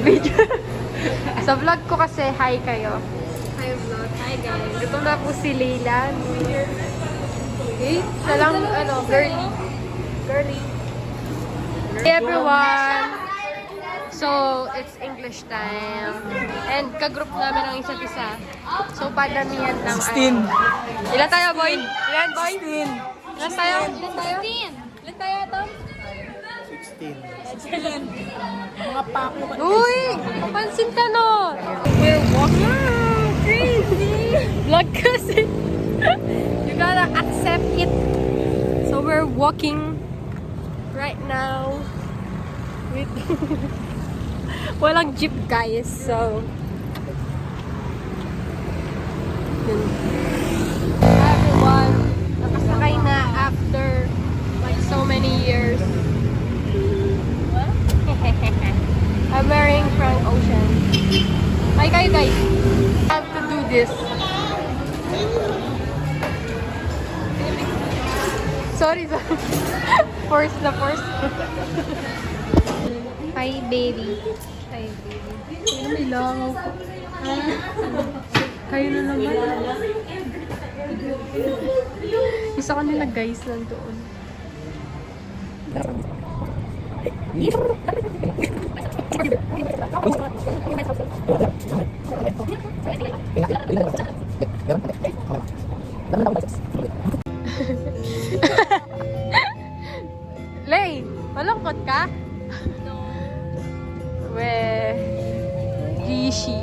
Video. Sa vlog ko kasi, hi kayo. Hi vlog. Hi guys. Ito na po si Leila. Okay? Siya lang, girly. Girly. Hey everyone! So, it's English time. And kagroup namin ang isa't isa. So, padamihan ng 16. Ilan tayo, boy? Ilan, boy? 16. Ilan tayo? Ilan tayo? 15. Ilan tayo, Tom? 16. Mga pako. Uy! Papansin ka no! We're walking. Wow! Crazy! Vlog kasi. You gotta accept it. So we're walking right now. With walang jeep guys. So yun. Everyone nakasakay na after like so many years. I'm wearing Frank Ocean. Hi kayo guys. I have to do this. Sorry. Force na force. Hi baby. Hi baby. Ano may langaw ko? Kayo na naman. Isa kanila guys nandoon. Lay, malungkot ka? No. Weh, Rishi.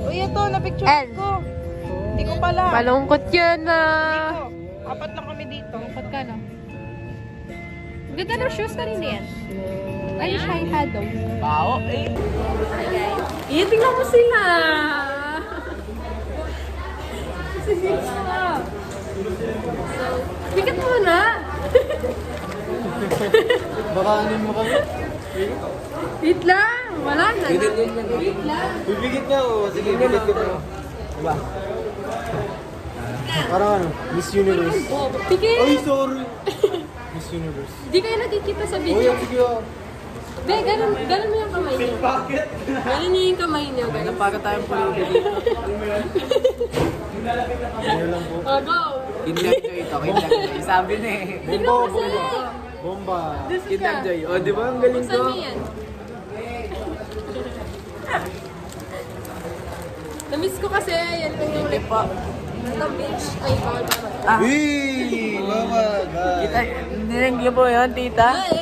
Uy, ito, na-picture El. ko. Hindi ko pala. Malungkot yun na. Apat lang kami dito. Apat ka na. Ganda ng shoes ka rin yan. Ay, shy shadow. Bao, eh. Eh, tingnan mo sila. Sige na. So, bigat mo na. Baka ano mo kami? Wait lang. Wala na. Wait lang. Bibigit niya o. Sige, bibigit ko na. Diba? Parang ano? Miss Universe. Oh, pigil. Ay, sorry! Miss Universe. Hindi kayo nakikita sa Uy, video. sige ah. Be, ganun mo yung kamay niyo. Bakit? Ganun niyo yung kamay niyo. Ganun. Para tayong pulubi dito. Ano lang po. Oh, go. Kinder Joy ito, Kinder Joy. Sabi na eh. Bomba, bomba. Bomba. Kinder Joy. O, di ba? Ang galing Saan ko. mo yan? Namiss ko kasi. Yan lang yung Hindi pa. sa beach. Ay, bawal ba? Ah. Uy! Mama! Kita, nilanggi po yun, tita. Ay,